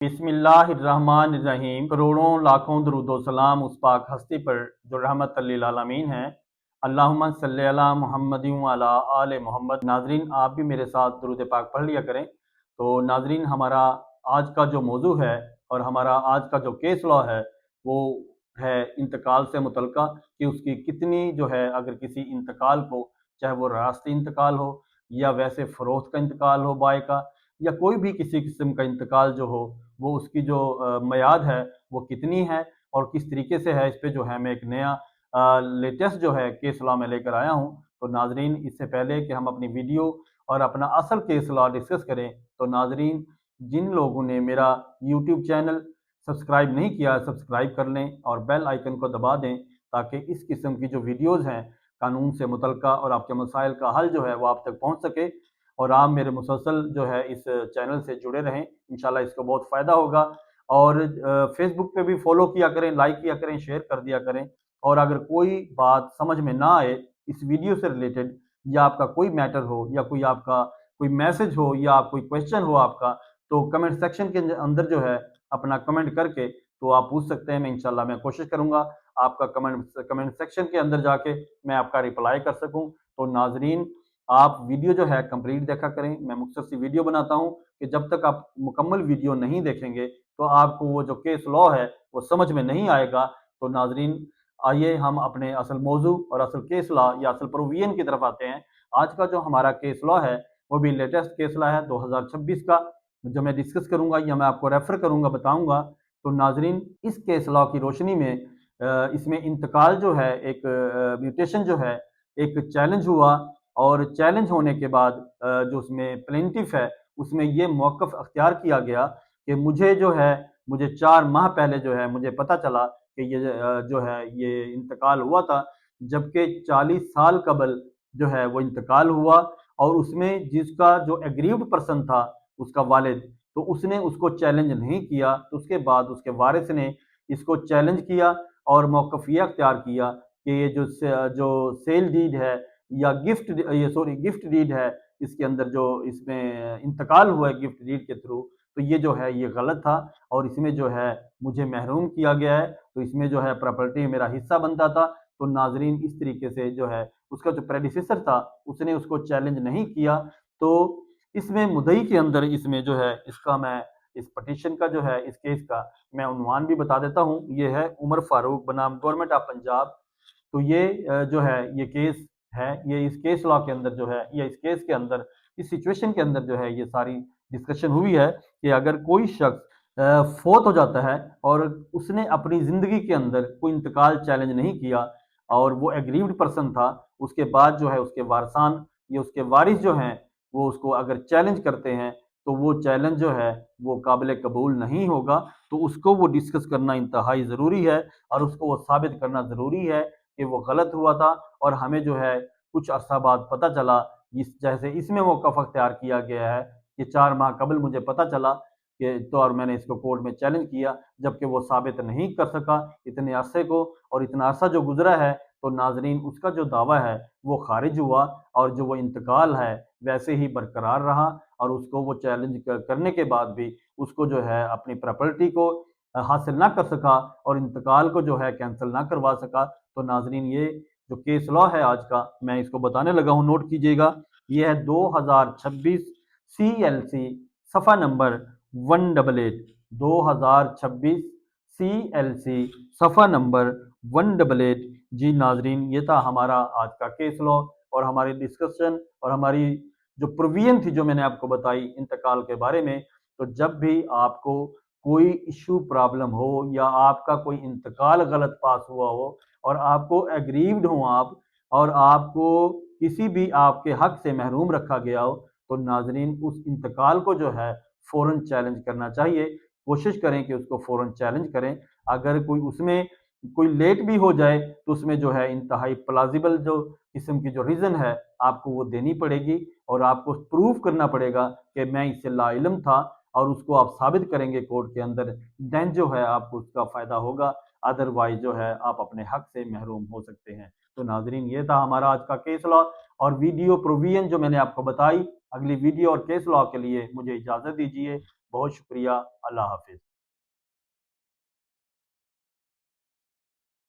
बिस्मिल्लाहिर्रहमानिर्रहीम। करोड़ों लाखों दरूद व सलाम उस पाक हस्ती पर जो रहमत लिल आलमीन है। अल्लाहुम्मा सल्ली अला मुहम्मदिन व अला आले मोहम्मद। नाजरीन, आप भी मेरे साथ दरूद पाक पढ़ लिया करें। तो नाजरीन, हमारा आज का जो मौजू है और हमारा आज का जो केस लॉ है वो है इंतकाल से मुतल्लिका, कि उसकी कितनी जो है, अगर किसी इंतकाल को, चाहे वो रास्ती इंतकाल हो या वैसे फ़रोख्त का इंतकाल हो बाय का, या कोई भी किसी किस्म का इंतकाल जो हो, वो उसकी जो मियाद है वो कितनी है और किस तरीके से है। इस पे जो है मैं एक नया लेटेस्ट जो है केस लॉ में लेकर आया हूँ। तो नाजरीन, इससे पहले कि हम अपनी वीडियो और अपना असल केस लॉ डिस्कस करें, तो नाजरीन, जिन लोगों ने मेरा यूट्यूब चैनल सब्सक्राइब नहीं किया, सब्सक्राइब कर लें और बेल आइकन को दबा दें, ताकि इस किस्म की जो वीडियोज़ हैं कानून से मुतल्लिका और आपके मसाइल का हल जो है वो आप तक पहुँच सके, और आप मेरे मुसलसल जो है इस चैनल से जुड़े रहें। इंशाल्लाह इसको बहुत फ़ायदा होगा। और फेसबुक पे भी फॉलो किया करें, लाइक किया करें, शेयर कर दिया करें। और अगर कोई बात समझ में ना आए इस वीडियो से रिलेटेड, या आपका कोई मैटर हो, या कोई आपका कोई मैसेज हो, या आप कोई क्वेश्चन हो आपका, तो कमेंट सेक्शन के अंदर जो है अपना कमेंट करके तो आप पूछ सकते हैं। मैं कोशिश करूँगा आपका कमेंट सेक्शन के अंदर जाके मैं आपका रिप्लाई कर सकूँ। तो नाज़रीन, आप वीडियो जो है कंप्लीट देखा करें। मैं मुख्तसर सी वीडियो बनाता हूँ कि जब तक आप मुकम्मल वीडियो नहीं देखेंगे तो आपको वो जो केस लॉ है वो समझ में नहीं आएगा। तो नाजरीन, आइए हम अपने असल मौजू और असल केस लॉ या असल प्रोविजन की तरफ आते हैं। आज का जो हमारा केस लॉ है वो भी लेटेस्ट केस लॉ है 2026 का, जो मैं डिस्कस करूंगा या मैं आपको रेफर करूंगा, बताऊंगा। तो नाजरीन, इस केस लॉ की रोशनी में इसमें इंतकाल जो है, एक म्यूटेशन जो है, एक चैलेंज हुआ। और चैलेंज होने के बाद जो उसमें प्लेंटिफ है उसमें ये मौक़िफ़ अख्तियार किया गया कि मुझे 4 माह पहले जो है मुझे पता चला कि ये जो है ये इंतकाल हुआ था, जबकि 40 साल कबल जो है वो इंतकाल हुआ। और उसमें जिसका जो एग्रीव्ड पर्सन था, उसका वालिद, तो उसने उसको चैलेंज नहीं किया। तो उसके बाद उसके वारिस ने इसको चैलेंज किया और मौक़िफ़ ये अख्तियार किया कि ये जो सेल डीड है या गिफ्ट डीड है, इसके अंदर जो इसमें इंतकाल हुआ है गिफ्ट डीड के थ्रू, तो ये जो है ये गलत था और इसमें जो है मुझे महरूम किया गया है। तो इसमें जो है प्रॉपर्टी मेरा हिस्सा बनता था। तो नाजरीन, इस तरीके से जो है उसका जो प्रेडिसेसर था उसने उसको चैलेंज नहीं किया। तो इसमें मुद्दई के अंदर इसमें जो है इसका मैं इस पटिशन का जो है इस केस का मैं उन्वान भी बता देता हूँ। ये है उमर फारूक बनाम गवर्नमेंट ऑफ पंजाब। तो ये जो है ये केस है, ये इस केस लॉ के अंदर जो है, या इस केस के अंदर, इस सिचुएशन के अंदर जो है ये सारी डिस्कशन हुई है कि अगर कोई शख्स फौत हो जाता है और उसने अपनी ज़िंदगी के अंदर कोई इंतकाल चैलेंज नहीं किया और वो एग्रीव्ड पर्सन था, उसके बाद जो है उसके वारसान या उसके वारिस जो हैं वो उसको अगर चैलेंज करते हैं, तो वो चैलेंज जो है वो काबिल कबूल नहीं होगा। तो उसको वो डिस्कस करना इंतहाई ज़रूरी है और उसको वो साबित करना ज़रूरी है कि वो गलत हुआ था। और हमें जो है कुछ अरसा बाद पता चला, इस जैसे इसमें मौक़िफ़ अख्तियार किया गया है कि 4 माह कबल मुझे पता चला कि, तो और मैंने इसको कोर्ट में चैलेंज किया, जबकि वो साबित नहीं कर सका इतने अरसे को, और इतना अरसा जो गुजरा है। तो नाजरीन, उसका जो दावा है वो खारिज हुआ और जो वो इंतकाल है वैसे ही बरकरार रहा। और उसको वो चैलेंज करने के बाद भी उसको जो है अपनी प्रॉपर्टी को हासिल ना कर सका और इंतकाल को जो है कैंसिल ना करवा सका। तो नाजरीन, ये जो केस लॉ है आज का, मैं इसको बताने लगा हूँ, नोट कीजिएगा। ये है 2026 CLC सफ़ा नंबर 188। 2026 CLC सफ़ा नंबर 188। जी नाजरीन, ये था हमारा आज का केस लॉ और हमारी डिस्कशन और हमारी जो प्रोविजन थी जो मैंने आपको बताई इंतकाल के बारे में। तो जब भी आपको कोई इशू प्रॉब्लम हो या आपका कोई इंतकाल गलत पास हुआ हो और आपको एग्रीव्ड हो आप, और आपको किसी भी आपके हक से महरूम रखा गया हो, तो नाजरीन उस इंतकाल को जो है फ़ौरन चैलेंज करना चाहिए। कोशिश करें कि उसको फ़ौरन चैलेंज करें। अगर कोई उसमें कोई लेट भी हो जाए तो उसमें जो है इंतहाई प्लाजिबल जो किस्म की जो रीज़न है आपको वो देनी पड़ेगी और आपको प्रूव करना पड़ेगा कि मैं इससे लाइलम था, और उसको आप साबित करेंगे कोर्ट के अंदर, देन जो है आपको उसका फ़ायदा होगा। अदरवाइज जो है आप अपने हक से महरूम हो सकते हैं। तो नाजरीन, ये था हमारा आज का केस लॉ اور ویڈیو پروویژن جو میں نے آپ کو بتائی، اگلی ویڈیو اور کیس لاء کے لیے مجھے اجازت دیجیے۔ بہت شکریہ، اللہ حافظ۔